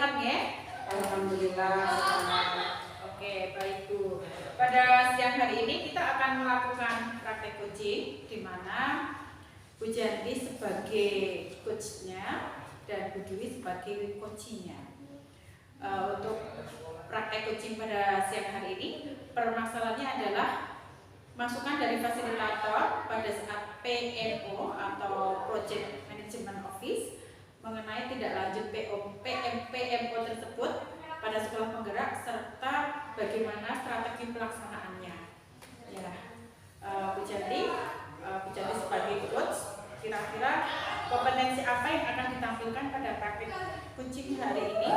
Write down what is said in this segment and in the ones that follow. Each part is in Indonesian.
sehat ya? Alhamdulillah. Oke, baik Bu. Pada siang hari ini kita akan melakukan praktek coaching di mana Bu Janti sebagai coachnya dan Bu Dwi sebagai coachingnya. Untuk praktek coaching pada siang hari ini, permasalahannya adalah masukan dari fasilitator pada saat PMO atau Project Management Office mengenai tidak lanjut PMO tersebut pada sekolah penggerak serta bagaimana strategi pelaksanaannya. Ya, Bu Janti sebagai coach, kira-kira kompetensi apa yang akan ditampilkan pada praktik coaching hari ini?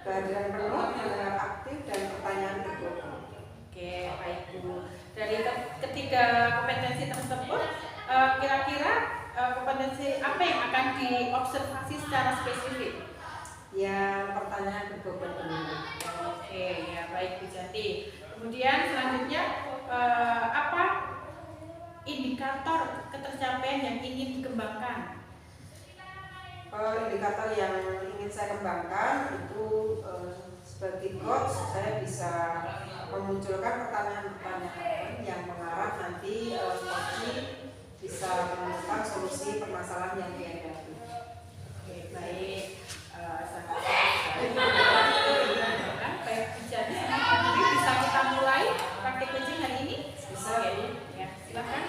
Kehadiran penuh, pendengar aktif dan pertanyaan berbobot. Oke, baik Bu. Dari ketiga kompetensi tersebut, kira-kira kompetensi apa yang akan diobservasi secara spesifik? Ya, pertanyaan berbobot pendengar. Oke, ya baik Bu Janti. Kemudian selanjutnya apa indikator ketercapaian yang ingin dikembangkan? Indikator yang ingin saya kembangkan itu sebagai coach saya bisa memunculkan pertanyaan-pertanyaan yang mengarah nanti coach bisa menemukan solusi permasalahan yang dihadapi. Oke, baik. Baik, jadi bisa kita mulai praktik coaching hari ini? Bisa, Bu. Ya, silakan.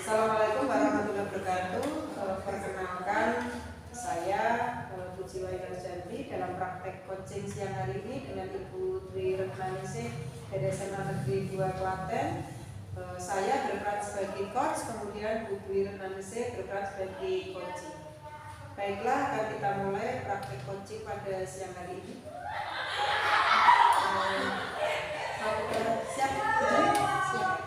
Assalamualaikum warahmatullahi wabarakatuh. Perkenalkan saya Bu Janti dalam praktek coaching siang hari ini dengan Ibu Dwi Retnaningsih dari SMA Negeri 2 Klaten. Saya berperan sebagai coach, kemudian Bu Dwi Retnaningsih berperan sebagai coaching. Baiklah, akan kita mulai praktek coaching pada siang hari ini. Siap, siap.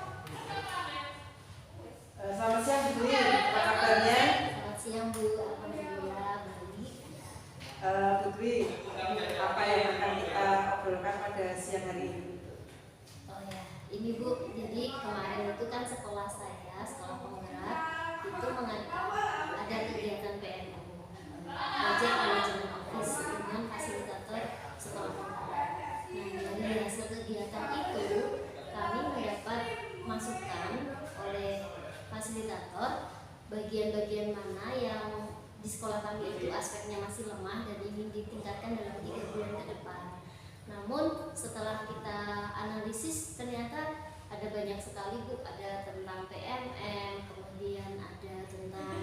Selamat siang Bu Dwi, apa kabarnya? Selamat siang Bu, alhamdulillah baik. Bu Dwi, apa yang akan kita obrolkan pada siang hari ini? Oh ya, ini Bu, jadi kemarin itu kan sekolah saya, sekolah penggerak itu mengadakan ada kegiatan PMO, Project Management Office dengan fasilitator sekolah penggerak. Nah, dari hasil kegiatan itu kami mendapat masukan oleh fasilitator bagian-bagian mana yang di sekolah kami itu aspeknya masih lemah dan ingin ditingkatkan dalam 3 bulan ke depan. Namun setelah kita analisis ternyata ada banyak sekali Bu, ada tentang PMM, kemudian ada tentang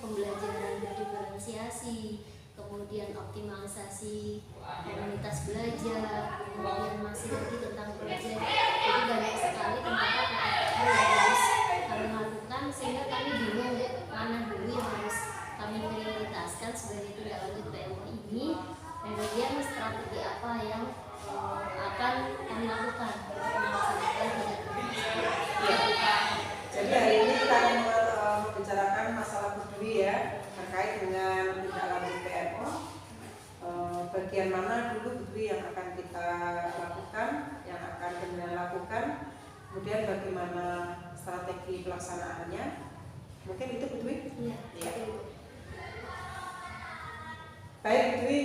pembelajaran berdiferensiasi, kemudian optimalisasi komunitas belajar, kemudian masih lagi tentang proyek. Jadi banyak sekali tentang PMM yang harus kami lakukan sehingga kami bingung mana dulu yang harus kami prioritaskan sebagai tindak lanjut PMO ini, dan kemudian strategi apa yang akan kami lakukan untuk melaksanakan kegiatan tersebut. Jadi hari ini kita akan membicarakan masalah Bu Dwi ya, terkait dengan tindak lanjut PMO. Bagian mana dulu Bu Dwi yang akan kita lakukan, yang akan kita lakukan, kemudian bagaimana strategi pelaksanaannya. Mungkin itu Bu Dwi? Iya. Ya. Baik Bu Dwi,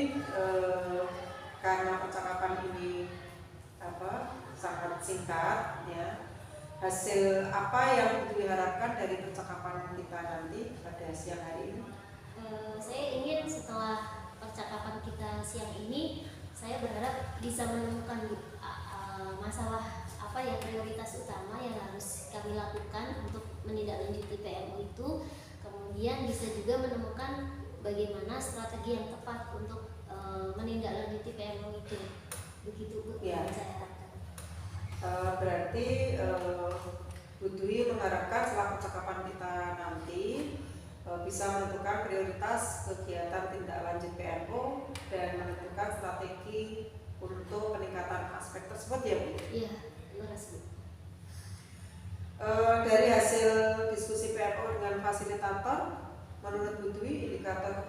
karena percakapan ini sangat singkat ya, hasil apa yang Bu Dwi harapkan dari percakapan kita nanti pada siang hari ini? Saya ingin setelah percakapan kita siang ini, saya berharap bisa menemukan masalah apa ya, prioritas utama yang harus kami lakukan untuk menindaklanjuti PMO itu, kemudian bisa juga menemukan bagaimana strategi yang tepat untuk menindaklanjuti PMO itu. Begitu Bu, Ya. yang saya harapkan. Berarti Bu Dwi mengharapkan setelah percakapan kita nanti bisa menentukan prioritas kegiatan tindak lanjut PMO dan menentukan strategi untuk peningkatan aspek tersebut ya Bu? Iya, terima kasih. Dari hasil diskusi PMO dengan fasilitator, menurut Bu Dwi indikator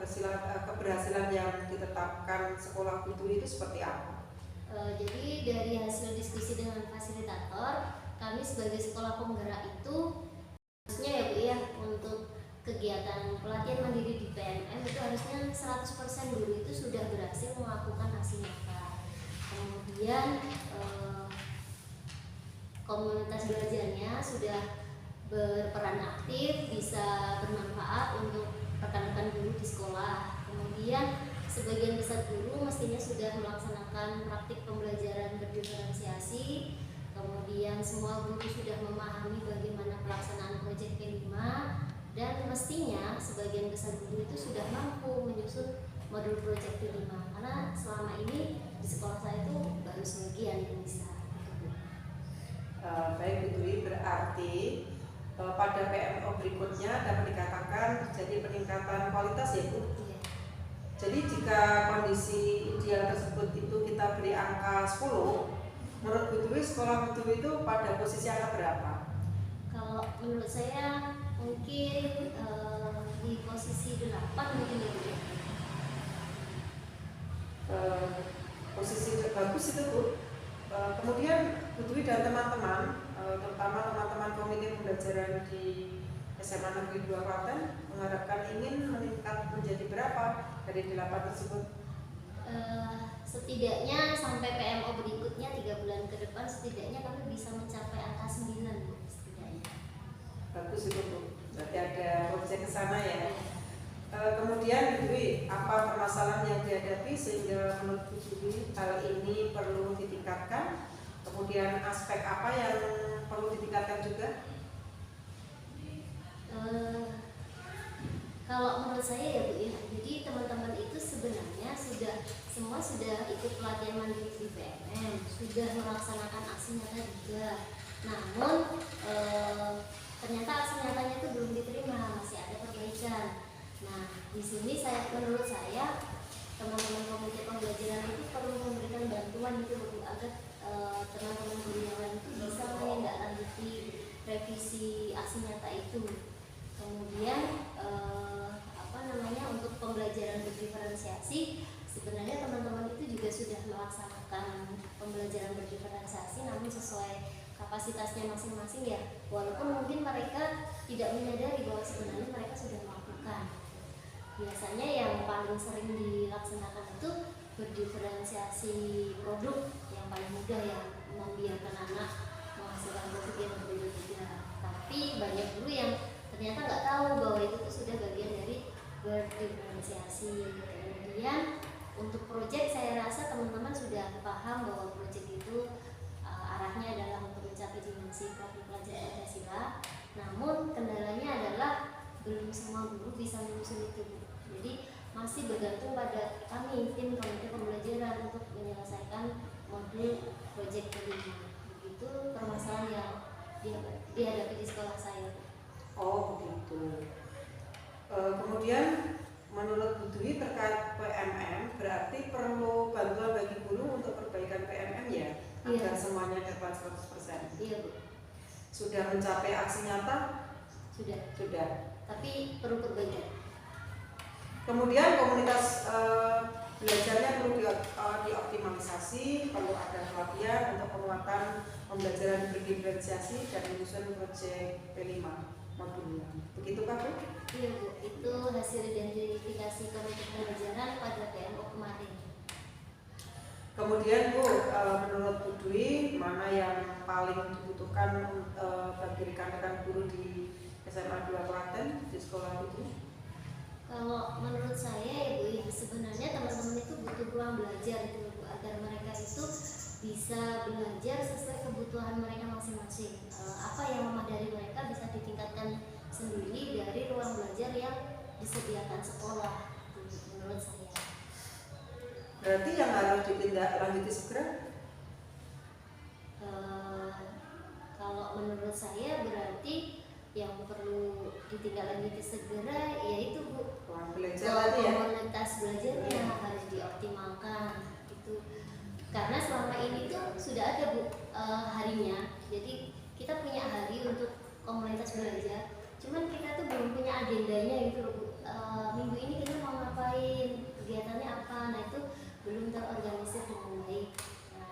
keberhasilan yang ditetapkan sekolah Bu Dwi itu seperti apa? Jadi dari hasil diskusi dengan fasilitator, kami sebagai sekolah penggerak itu harusnya ya Bu ya, untuk kegiatan pelatihan mandiri di PMM itu harusnya 100% guru itu sudah berhasil melakukan aksi nyata. Kemudian komunitas belajarnya sudah berperan aktif, bisa bermanfaat untuk rekan-rekan guru di sekolah. Kemudian sebagian besar guru mestinya sudah melaksanakan praktik pembelajaran berdiferensiasi. Kemudian semua guru sudah memahami bagaimana pelaksanaan proyek P5, dan mestinya sebagian besar guru itu sudah mampu menyusun modul proyek P5, karena selama ini di sekolah saya itu baru sebagian yang bisa. Baik Bu Dwi, berarti pada PMO berikutnya dapat dikatakan terjadi peningkatan kualitas ya Bu? Iya. Jadi jika kondisi ideal tersebut itu kita beri angka 10, menurut Bu Dwi sekolah Bu Dwi itu pada posisi angka berapa? Kalau menurut saya mungkin di posisi 8 mungkin ya Bu. Posisi bagus itu Bu. Kemudian Bu Dwi dan teman-teman, terutama teman-teman komite pembelajaran di SMA Negeri 2 Klaten mengharapkan ingin meningkat menjadi berapa dari 8 tersebut? Setidaknya sampai PMO berikutnya 3 bulan ke depan, setidaknya kami bisa mencapai angka 9 Bu, setidaknya. Bagus itu Bu, berarti ada proyek ke sana ya. Kemudian Bu Dwi, apa permasalahan yang dihadapi sehingga menurut Bu Dwi hal ini perlu ditingkatkan? Kemudian aspek apa yang perlu ditingkatkan juga? Kalau menurut saya ya Bu ya, jadi teman-teman itu sebenarnya semua sudah ikut pelatihan mandiri di PMM, sudah melaksanakan aksi nyata juga. Namun ternyata aksi nyatanya itu belum diterima, masih ada perbaikan. Nah, di sini menurut saya teman-teman komite pembelajaran itu perlu memberikan bantuan itu agar teman-teman guru yang lain itu bisa menindaklanjuti revisi aksi nyata itu. Kemudian untuk pembelajaran berdiferensiasi, sebenarnya teman-teman itu juga sudah melaksanakan pembelajaran berdiferensiasi, namun sesuai kapasitasnya masing-masing ya, walaupun mungkin mereka tidak menyadari bahwa sebenarnya mereka sudah melakukan. Biasanya yang paling sering dilaksanakan itu berdiferensiasi produk, yang paling mudah ya, membiarkan anak menghasilkan produk yang berbeda-beda. Tapi banyak guru yang ternyata nggak tahu bahwa itu tuh sudah bagian dari berdiferensiasi. Kemudian untuk proyek saya rasa teman-teman sudah paham bahwa proyek itu arahnya adalah untuk mencapai dimensi praktik pelajaran Pancasila. Namun kendalanya adalah belum semua guru bisa menyusun itu. Jadi masih bergantung pada kami tim komite pembelajaran untuk menyelesaikan modul proyek kelima. Begitu permasalahan yang dihadapi di sekolah saya. Oh begitu. Kemudian menurut Bu Dwi terkait PMM berarti perlu bantuan bagi guru untuk perbaikan PMM ya, agar semuanya dapat 100%. Iya Bu. Sudah mencapai aksi nyata? Sudah. Tapi perlu perbaikan. Kemudian komunitas belajarnya perlu dioptimalisasi, perlu ada pelatihan untuk penguatan pembelajaran berdiferensiasi dan menyusun proyek P5 modulnya. Begitukah Bu? Iya Bu, itu hasil identifikasi komite pembelajaran pada PMO kemarin. Kemudian Bu, menurut Bu Dwi mana yang paling dibutuhkan bagi rekan-rekan guru di SMA 2 Klaten di sekolah Bu Dwi? Kalau menurut saya ya Bu, sebenarnya teman-teman itu butuh ruang belajar itu Bu, agar mereka itu bisa belajar sesuai kebutuhan mereka masing-masing. Apa yang memang dari mereka bisa ditingkatkan sendiri dari ruang belajar yang disediakan sekolah, menurut saya. Berarti yang harus ditindaklanjuti segera? Kalau menurut saya berarti yang perlu ditindaklanjuti segera yaitu Bu, komunitas belajarnya harus dioptimalkan gitu. Karena selama ini tuh sudah ada Bu harinya. Jadi kita punya hari untuk komunitas belajar. Cuman kita tuh belum punya agendanya gitu loh Bu. Minggu ini kita mau ngapain, kegiatannya apa, nah itu belum terorganisir dengan baik. Nah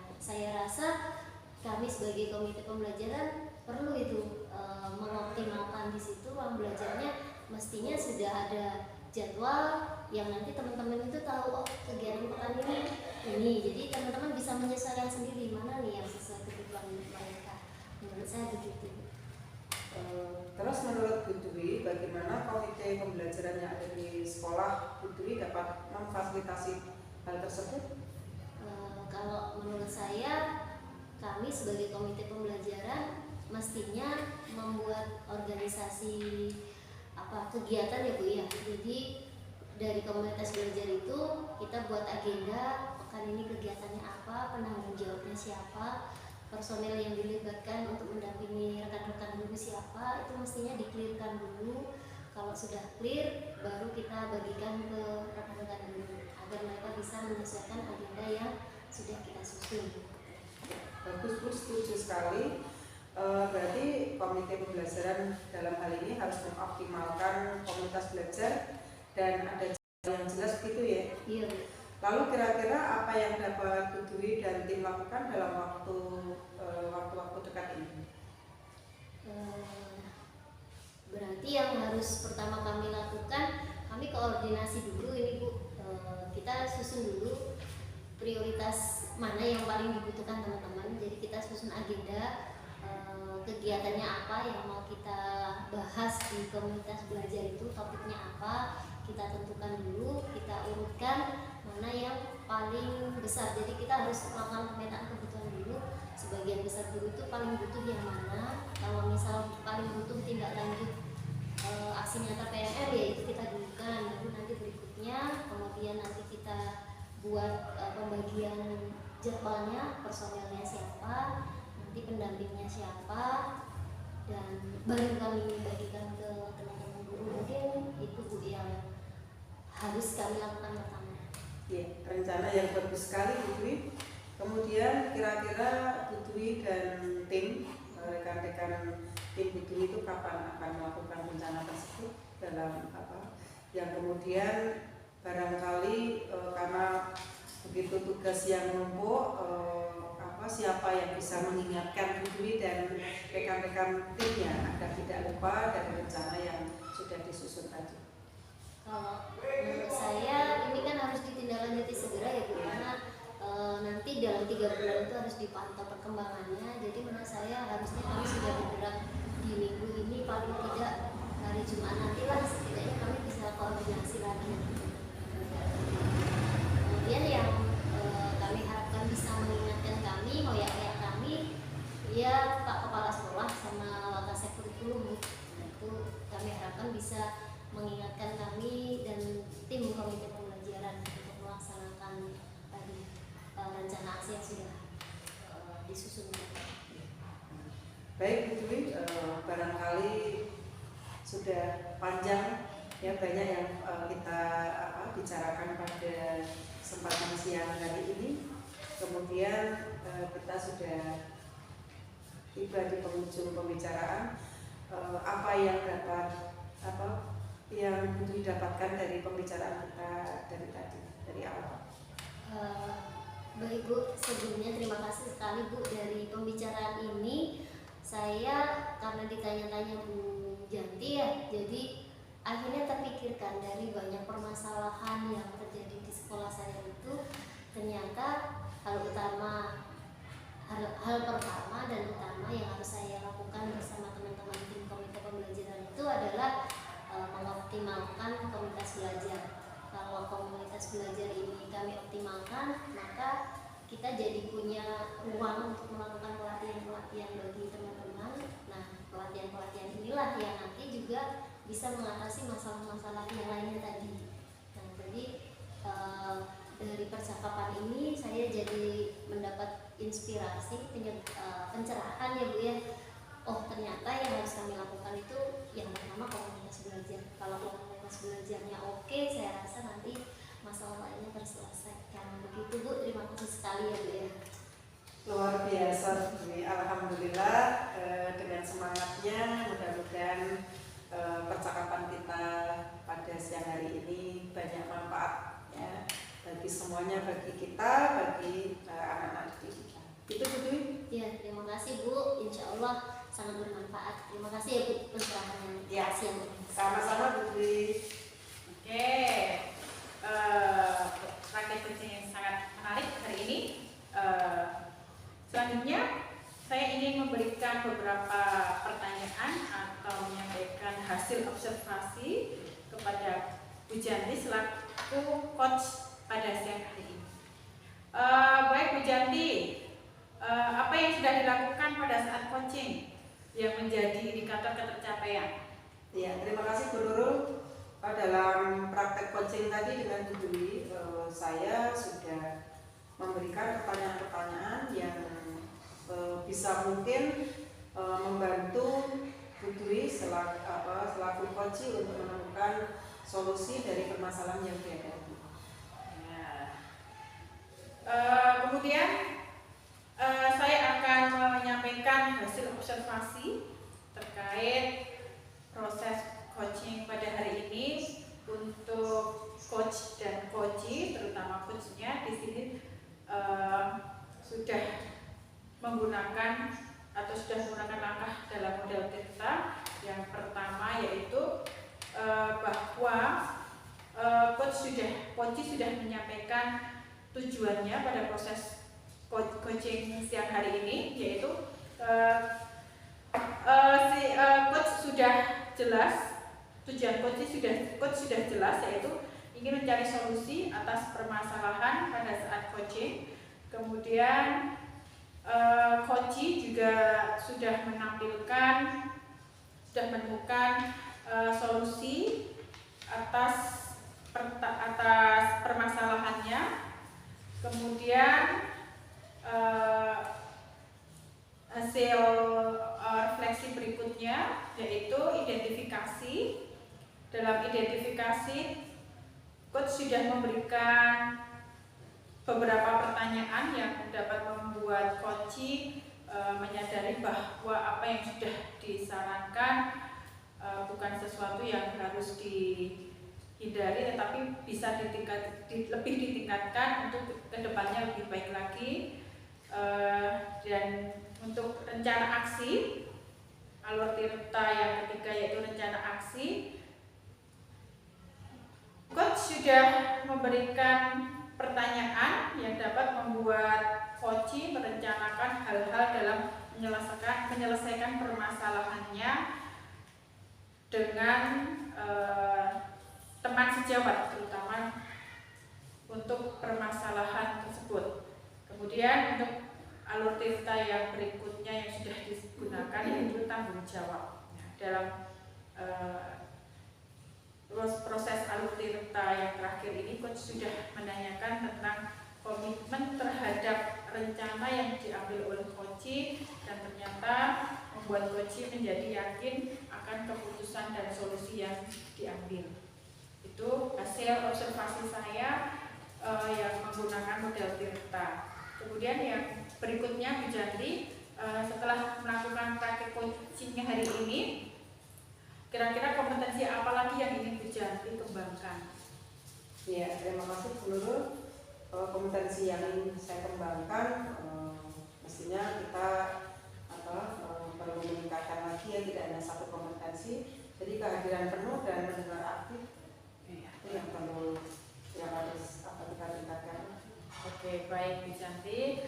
kami sebagai komite pembelajaran perlu itu mengoptimalkan di situ ruang belajarnya, mestinya sudah ada jadwal yang nanti teman-teman itu tahu, oh kegiatan pekan ini, jadi teman-teman bisa menyesuaikan sendiri mana nih yang sesuai kebutuhan mereka. Menurut saya begitu. Terus menurut Bu Dwi, bagaimana komite pembelajaran yang ada di sekolah Bu Dwi dapat memfasilitasi hal tersebut? Kalau menurut saya, kami sebagai komite pembelajaran mestinya membuat organisasi kegiatan ya Bu ya. Jadi dari komunitas belajar itu kita buat agenda pekan ini kegiatannya apa, penanggung jawabnya siapa, personel yang dilibatkan untuk mendampingi rekan-rekan guru siapa, itu mestinya di-clearkan dulu. Kalau sudah clear, baru kita bagikan ke rekan-rekan guru agar mereka bisa menyesuaikan agenda yang sudah kita susun. Bagus Bu, setuju sekali. Berarti komite pembelajaran dalam hal ini harus mengoptimalkan komunitas belajar dan ada yang jelas gitu ya. Iya. Lalu kira-kira apa yang dapat Bu Dwi dan tim lakukan dalam waktu dekat ini? Berarti yang harus pertama kami lakukan, kami koordinasi dulu ini Bu. Kita susun dulu prioritas mana yang paling dibutuhkan teman-teman. Jadi kita susun agenda kegiatannya apa yang mau kita bahas di komunitas belajar itu, topiknya apa, kita tentukan dulu, kita urutkan mana yang paling besar. Jadi kita harus melakukan pemetaan kebutuhan dulu. Sebagian besar guru itu paling butuh yang mana. Kalau misal paling butuh tindak lanjut aksi nyata PNR, ya itu kita dulukan. Lalu nanti berikutnya, kemudian nanti kita buat pembagian jadwalnya, personelnya siapa, nanti pendampingnya siapa, dan baru kami bagikan ke teman-teman guru. Mungkin itu Bu yang harus kami lakukan pertama. Ya, rencana yang bagus sekali Bu Dwi. Kemudian kira-kira Bu Dwi dan tim rekan-rekan tim Bu Dwi itu kapan akan melakukan rencana tersebut dalam yang kemudian barangkali karena begitu tugas yang menumpuk, siapa yang bisa mengingatkan Bu Dwi dan rekan-rekan timnya agar tidak lupa dari rencana yang sudah disusun tadi. Kalau menurut saya ini kan harus ditindaklanjuti segera ya Bu, karena nanti dalam 3 bulan itu harus dipantau perkembangannya. Jadi menurut saya harusnya kami sudah bergerak di minggu ini, paling tidak hari Jumat nanti lah setidaknya kami bisa koordinasi lagi. Kemudian yang kami harapkan bisa mengingatkan kami, ngoyak-ngoyak kami, ya Pak Kepala Sekolah sama Wakasek Kurikulum. Itu kami harapkan bisa mengingatkan kami dan tim komite pembelajaran untuk melaksanakan tadi rencana aksi yang sudah disusun. Baik Bu Dwi, barangkali sudah panjang ya, banyak yang kita bicarakan pada kesempatan siang hari ini. Kemudian kita sudah tiba di penghujung pembicaraan. Apa yang Bu Dwi dapatkan dari pembicaraan kita dari tadi, dari awal? Baik Bu, sebelumnya terima kasih sekali Bu dari pembicaraan ini. Saya karena ditanya-tanya Bu Janti ya, jadi akhirnya terpikirkan dari banyak permasalahan yang terjadi di sekolah saya itu, ternyata hal pertama dan utama yang harus saya lakukan bersama teman-teman tim komite pembelajaran itu adalah mengoptimalkan komunitas belajar. Kalau komunitas belajar ini kami optimalkan, maka kita jadi punya ruang untuk melakukan pelatihan-pelatihan bagi teman-teman. Nah, pelatihan-pelatihan inilah yang nanti juga bisa mengatasi masalah-masalah yang lainnya tadi. Nah, jadi dari percakapan ini saya jadi mendapat inspirasi, pencerahan ya Bu ya. Oh, ternyata yang harus kami lakukan itu yang pertama komunitas belajar. Kalau komunitas belajarnya oke, saya rasa nanti masalah lainnya terselesaikan. Begitu Bu, terima kasih sekali ya Bu ya. Luar biasa Bu Dwi, alhamdulillah dengan semangatnya mudah-mudahan percakapan kita pada siang hari ini banyak manfaat ya, bagi semuanya, bagi kita, bagi anak-anak didik kita. Itu Putri. Ya, terima kasih Bu. Insya Allah sangat bermanfaat. Terima kasih ya Bu pencerahannya Ya, siang ini. sama-sama Putri. Oke, praktek coaching yang sangat menarik hari ini. Selanjutnya saya ingin memberikan beberapa pertanyaan atau menyampaikan hasil observasi kepada Bu Janti selaku coach pada siang hari ini. Baik Bu Janti, apa yang sudah dilakukan pada saat coaching yang menjadi indikator ketercapaian? Ya, terima kasih Bu Nurul. Dalam praktek coaching tadi dengan Bu Dwi, saya sudah memberikan pertanyaan-pertanyaan yang bisa mungkin membantu Bu Dwi selaku coach untuk menemukan solusi dari permasalahan yang dihadapi. Ya. Kemudian saya akan menyampaikan hasil observasi terkait proses coaching pada hari ini untuk coach dan coachee, terutama coachnya di sini sudah menggunakan langkah dalam model Tirta. Yang pertama yaitu bahwa coachee sudah menyampaikan tujuannya pada proses coaching siang hari ini, yaitu coach sudah jelas, tujuan coach sudah jelas, yaitu ingin mencari solusi atas permasalahan pada saat coaching. Kemudian coachee juga sudah menemukan solusi atas permasalahannya. Kemudian hasil refleksi berikutnya yaitu identifikasi. Dalam identifikasi, coach sudah memberikan beberapa pertanyaan yang dapat membuat coachee menyadari bahwa apa yang sudah disarankan bukan sesuatu yang harus dihindari, tetapi bisa lebih ditingkatkan untuk kedepannya lebih baik lagi. Dan untuk rencana aksi, alur Tirta yang ketiga yaitu rencana aksi, coach sudah memberikan pertanyaan yang dapat membuat coachee merencanakan hal-hal dalam menyelesaikan permasalahannya dengan teman sejawat, terutama untuk permasalahan tersebut. Kemudian untuk alur Tirta yang berikutnya yang sudah digunakan yaitu tanggung jawab. Dalam proses alur Tirta yang terakhir ini, coach sudah menanyakan tentang komitmen terhadap rencana yang diambil oleh coachee, dan ternyata membuat coachee menjadi yakin akan keputusan dan solusi yang diambil. Itu hasil observasi saya yang menggunakan model Tirta. Kemudian yang berikutnya Bu Janti, setelah melakukan praktek coachingnya hari ini, kira-kira kompetensi apa lagi yang ingin Bu Janti kembangkan? Ya, terima kasih Bu Nurul. Kompetensi yang ingin saya kembangkan, mestinya kita perlu meningkatkan lagi ya, tidak hanya satu kompetensi. Jadi kehadiran penuh dan mendengar aktif itu yang harus kita tingkatkan. Oke, baik Bu Janti.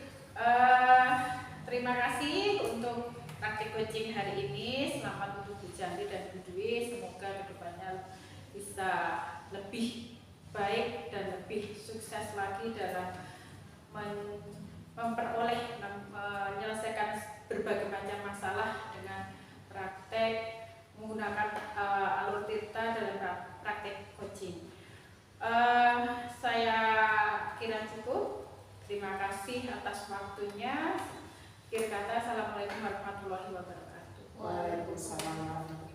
Terima kasih untuk praktik coaching hari ini. Selamat untuk Bu Janti dan Bu Dwi. Semoga kedepannya bisa lebih baik dan lebih sukses lagi dalam menyelesaikan berbagai macam masalah dengan praktek menggunakan alur Tirta dalam praktek coaching. Saya kira cukup. Terima kasih atas waktunya. Akhir kata, assalamualaikum warahmatullahi wabarakatuh. Waalaikumsalam.